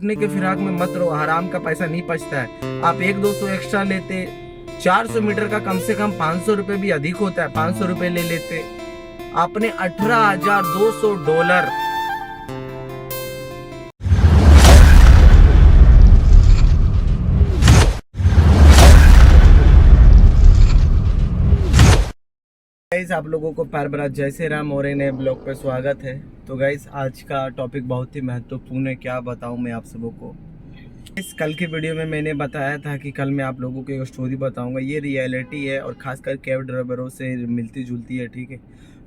लूटने के फिराक में मत रहो, हराम का पैसा नहीं बचता है। आप 100-200 एक्स्ट्रा लेते, 400 मीटर का कम से कम 500 रुपये भी अधिक होता है, 500 रुपये ले लेते। आपने $18,200। गाइस, आप लोगों को प्यार भरा जय श्री राम और नए ब्लॉग पे स्वागत है। तो गाइस, आज का टॉपिक बहुत ही महत्वपूर्ण है। क्या बताऊं मैं आप सबों को। इस कल की वीडियो में मैंने बताया था कि कल मैं आप लोगों को एक स्टोरी बताऊंगा। ये रियलिटी है और खासकर कैब ड्राइवरों से मिलती जुलती है, ठीक है।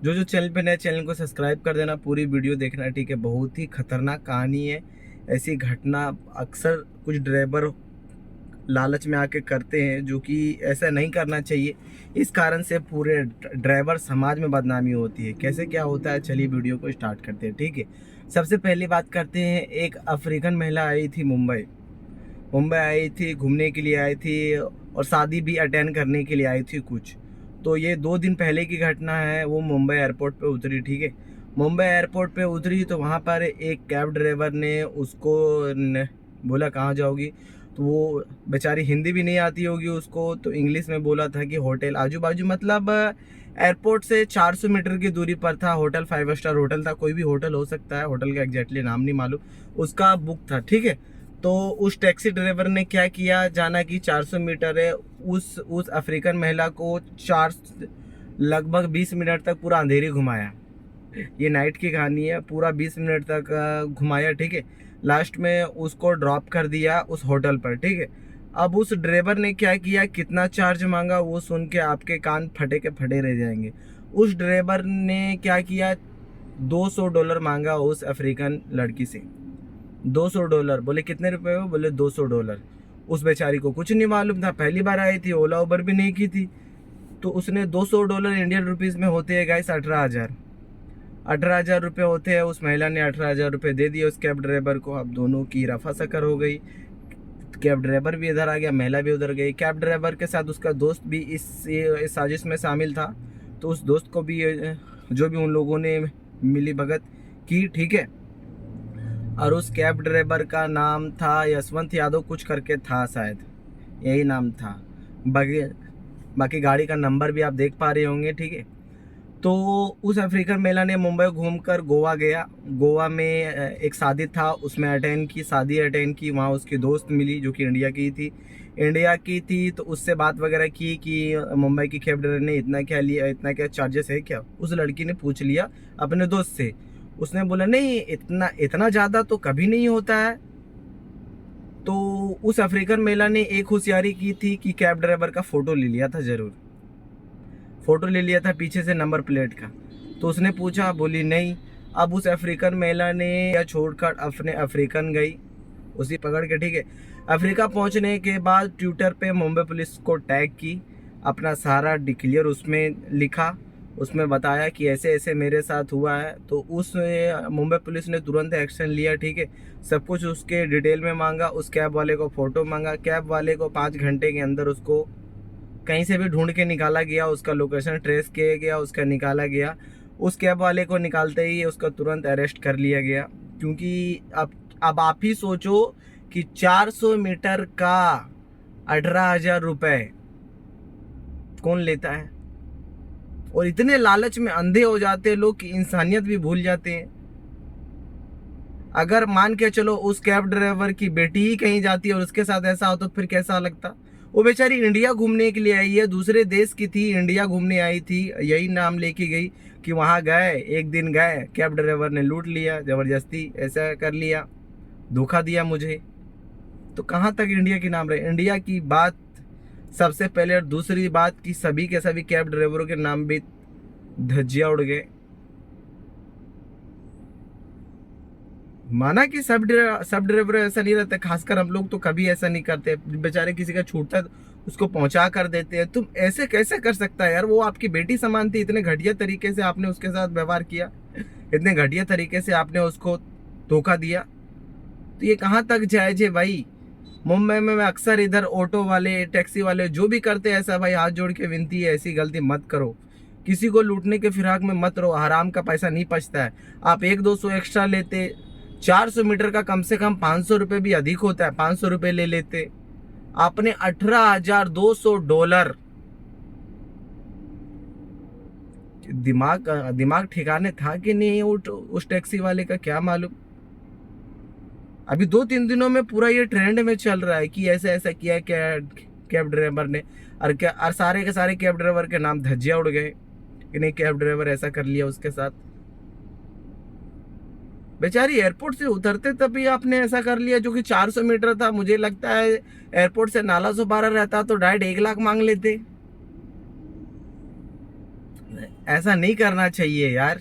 जो चैनल पे नए, चैनल को सब्सक्राइब कर देना, पूरी वीडियो देखना, ठीक है। बहुत ही खतरनाक कहानी है। ऐसी घटना अक्सर कुछ ड्राइवर लालच में आके करते हैं, जो कि ऐसा नहीं करना चाहिए। इस कारण से पूरे ड्राइवर समाज में बदनामी होती है। कैसे क्या होता है, चलिए वीडियो को स्टार्ट करते हैं, ठीक है। सबसे पहली बात करते हैं। एक अफ्रीकन महिला आई थी, मुंबई आई थी, घूमने के लिए आई थी और शादी भी अटेंड करने के लिए आई थी कुछ। तो ये 2 दिन पहले की घटना है। वो मुंबई एयरपोर्ट पे उतरी, ठीक है। मुंबई एयरपोर्ट पे उतरी तो वहाँ पर एक कैब ड्राइवर ने उसको बोला कहाँ जाओगी। तो वो बेचारी हिंदी भी नहीं आती होगी उसको, तो इंग्लिश में बोला था कि होटल आजू बाजू, मतलब एयरपोर्ट से 400 मीटर की दूरी पर था। होटल 5 स्टार होटल था, कोई भी होटल हो सकता है, होटल का एग्जैक्टली नाम नहीं मालूम, उसका बुक था, ठीक है। तो उस टैक्सी ड्राइवर ने क्या किया, जाना कि 400 मीटर है, उस अफ्रीकन महिला को लगभग 20 मिनट तक पूरा अंधेरी घुमाया। ये नाइट की कहानी है। पूरा 20 मिनट तक घुमाया, ठीक है। लास्ट में उसको ड्रॉप कर दिया उस होटल पर, ठीक है। अब उस ड्राइवर ने क्या किया, कितना चार्ज मांगा, वो सुन के आपके कान फटे के फटे रह जाएंगे। उस ड्राइवर ने क्या किया, $200 मांगा उस अफ्रीकन लड़की से। $200। बोले कितने रुपए हो, बोले $200। उस बेचारी को कुछ नहीं मालूम था, पहली बार आई थी, ओला उबर भी नहीं की थी। तो उसने $200 इंडियन रुपीज़ में होते हैं गाइस 18,000 रुपये होते हैं। उस महिला ने 18,000 रुपये दे दिए उस कैब ड्राइवर को। अब दोनों की रफा सकर हो गई। कैब ड्राइवर भी इधर आ गया, महिला भी उधर गई। कैब ड्राइवर के साथ उसका दोस्त भी इस साजिश में शामिल था। तो उस दोस्त को भी, जो भी उन लोगों ने मिली भगत की, ठीक है। और उस कैब ड्राइवर का नाम था यशवंत यादव कुछ करके था, शायद यही नाम था। बाकी गाड़ी का नंबर भी आप देख पा रहे होंगे, ठीक है। तो उस अफ्रीकन महिला ने मुंबई घूमकर गोवा गया। गोवा में एक शादी था, उसमें शादी अटेंड की। वहाँ उसकी दोस्त मिली जो कि इंडिया की थी। तो उससे बात वगैरह की कि मुंबई की कैब ड्राइवर ने इतना क्या लिया, इतना क्या चार्जेस है क्या। उस लड़की ने पूछ लिया अपने दोस्त से। उसने बोला नहीं, इतना ज़्यादा तो कभी नहीं होता है। तो उस अफ्रीकन महिला ने एक होशियारी की थी कि कैब ड्राइवर का फ़ोटो ले लिया था, ज़रूर फ़ोटो ले लिया था पीछे से नंबर प्लेट का। तो उसने पूछा, बोली नहीं। अब उस अफ्रीकन महिला ने या छोड़कर अपने अफ्रीकन गई, उसी पकड़ के, ठीक है। अफ्रीका पहुंचने के बाद ट्विटर पे मुंबई पुलिस को टैग की, अपना सारा डिक्लेयर उसमें लिखा, उसमें बताया कि ऐसे ऐसे मेरे साथ हुआ है। तो उस मुंबई पुलिस ने तुरंत एक्शन लिया, ठीक है। सब कुछ उसके डिटेल में मांगा, उस कैब वाले को फ़ोटो मांगा। कैब वाले को 5 घंटे के अंदर उसको कहीं से भी ढूंढ के निकाला गया, उसका लोकेशन ट्रेस किया गया, उसका निकाला गया। उस कैब वाले को निकालते ही उसका तुरंत अरेस्ट कर लिया गया। क्योंकि अब आप ही सोचो कि 400 मीटर का 18,000 रुपये कौन लेता है। और इतने लालच में अंधे हो जाते हैं लोग कि इंसानियत भी भूल जाते हैं। अगर मान के चलो उस कैब ड्राइवर की बेटी ही कहीं जाती है और उसके साथ ऐसा हो तो फिर कैसा लगता। वो बेचारी इंडिया घूमने के लिए आई है, दूसरे देश की थी, इंडिया घूमने आई थी, यही नाम लेके गई कि वहाँ गए, एक दिन गए, कैब ड्राइवर ने लूट लिया, ज़बरदस्ती ऐसा कर लिया, धोखा दिया मुझे। तो कहाँ तक इंडिया की नाम रहे। इंडिया की बात सबसे पहले, और दूसरी बात कि सभी के सभी कैब ड्राइवरों के नाम भी धज्जियाँ उड़ गए। माना कि सब ड्राइवर ऐसा नहीं रहता, खासकर हम लोग तो कभी ऐसा नहीं करते। बेचारे किसी का छूटता है उसको पहुंचा कर देते हैं। तुम ऐसे कैसे कर सकता है यार। वो आपकी बेटी समान थी, इतने घटिया तरीके से आपने उसके साथ व्यवहार किया, इतने घटिया तरीके से आपने उसको धोखा दिया। तो ये कहाँ तक जायज है भाई। मुंबई में मैं अक्सर इधर ऑटो वाले, टैक्सी वाले जो भी करते हैं ऐसा, भाई हाथ जोड़ के विनती है, ऐसी गलती मत करो। किसी को लूटने के फिराक में मत रहो, हराम का पैसा नहीं बचता है। आप 100-200 एक्स्ट्रा लेते, 400 मीटर का कम से कम 500 रुपये भी अधिक होता है, 500 रुपये ले लेते। आपने $18,200 दिमाग ठिकाने था कि नहीं उस टैक्सी वाले का, क्या मालूम। अभी 2-3 दिनों में पूरा ये ट्रेंड में चल रहा है कि ऐसा ऐसा किया कैब ड्राइवर ने, और सारे के सारे कैब ड्राइवर के नाम धज्जियां उड़ गए कि नहीं कैब ड्राइवर ऐसा कर लिया उसके साथ। बेचारी एयरपोर्ट से उतरते तभी आपने ऐसा कर लिया, जो कि 400 मीटर था। मुझे लगता है एयरपोर्ट से नाला 112 रहता तो डायरेक्ट 1 लाख मांग लेते। ऐसा नहीं करना चाहिए यार,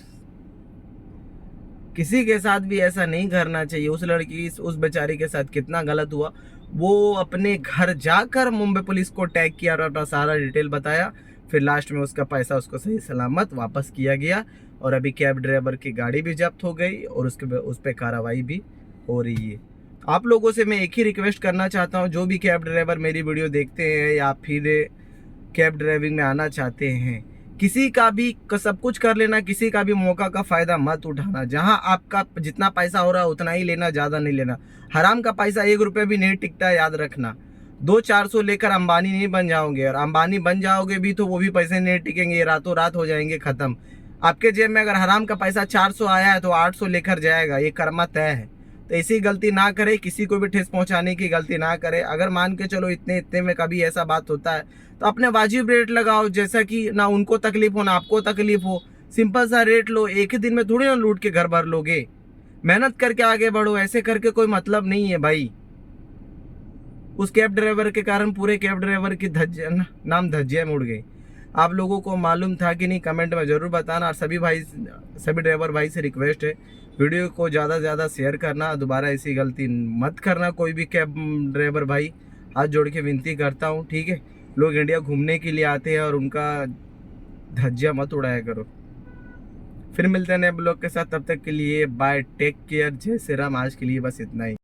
किसी के साथ भी ऐसा नहीं करना चाहिए। उस लड़की उस बेचारी के साथ कितना गलत हुआ। वो अपने घर जाकर मुंबई पुलिस को टैग किया और अपना सारा डिटेल बताया, फिर लास्ट में उसका पैसा उसको सही सलामत वापस किया गया। और अभी कैब ड्राइवर की गाड़ी भी जब्त हो गई और उस पर कार्रवाई भी हो रही है। आप लोगों से मैं एक ही रिक्वेस्ट करना चाहता हूँ, जो भी कैब ड्राइवर मेरी वीडियो देखते हैं या फिर कैब ड्राइविंग में आना चाहते हैं, किसी का भी सब कुछ कर लेना, किसी का भी मौका का फायदा मत उठाना। जहां आपका जितना पैसा हो रहा है उतना ही लेना, ज्यादा नहीं लेना। हराम का पैसा 1 रुपये भी नहीं टिकता है, याद रखना। 200-400 लेकर अंबानी नहीं बन जाओगे, और अंबानी बन जाओगे भी तो वो भी पैसे नहीं टिकेंगे, रातों रात हो जाएंगे खत्म। आपके जेब में अगर हराम का पैसा 400 आया है तो 800 लेकर जाएगा, ये कर्मा तय है। तो ऐसी गलती ना करे, किसी को भी ठेस पहुंचाने की गलती ना करे। अगर मान के चलो इतने में कभी ऐसा बात होता है तो अपने वाजिब रेट लगाओ, जैसा कि ना उनको तकलीफ हो ना आपको तकलीफ हो। सिंपल सा रेट लो, एक ही दिन में थोड़ी ना लूट के घर भर लोगे। मेहनत करके आगे बढ़ो, ऐसे करके कोई मतलब नहीं है भाई। उस कैब ड्राइवर के कारण पूरे कैब ड्राइवर की नाम धज्जियां में उड़ गई। आप लोगों को मालूम था कि नहीं, कमेंट में जरूर बताना। और सभी ड्राइवर भाई से रिक्वेस्ट है, वीडियो को ज़्यादा से ज़्यादा शेयर करना, दोबारा ऐसी गलती मत करना कोई भी कैब ड्राइवर भाई, हाथ जोड़ के विनती करता हूँ, ठीक है। लोग इंडिया घूमने के लिए आते हैं और उनका धज्जियां मत उड़ाया करो। फिर मिलते हैं नए ब्लॉग के साथ, तब तक के लिए बाय, टेक केयर, जय श्री राम। आज के लिए बस इतना ही।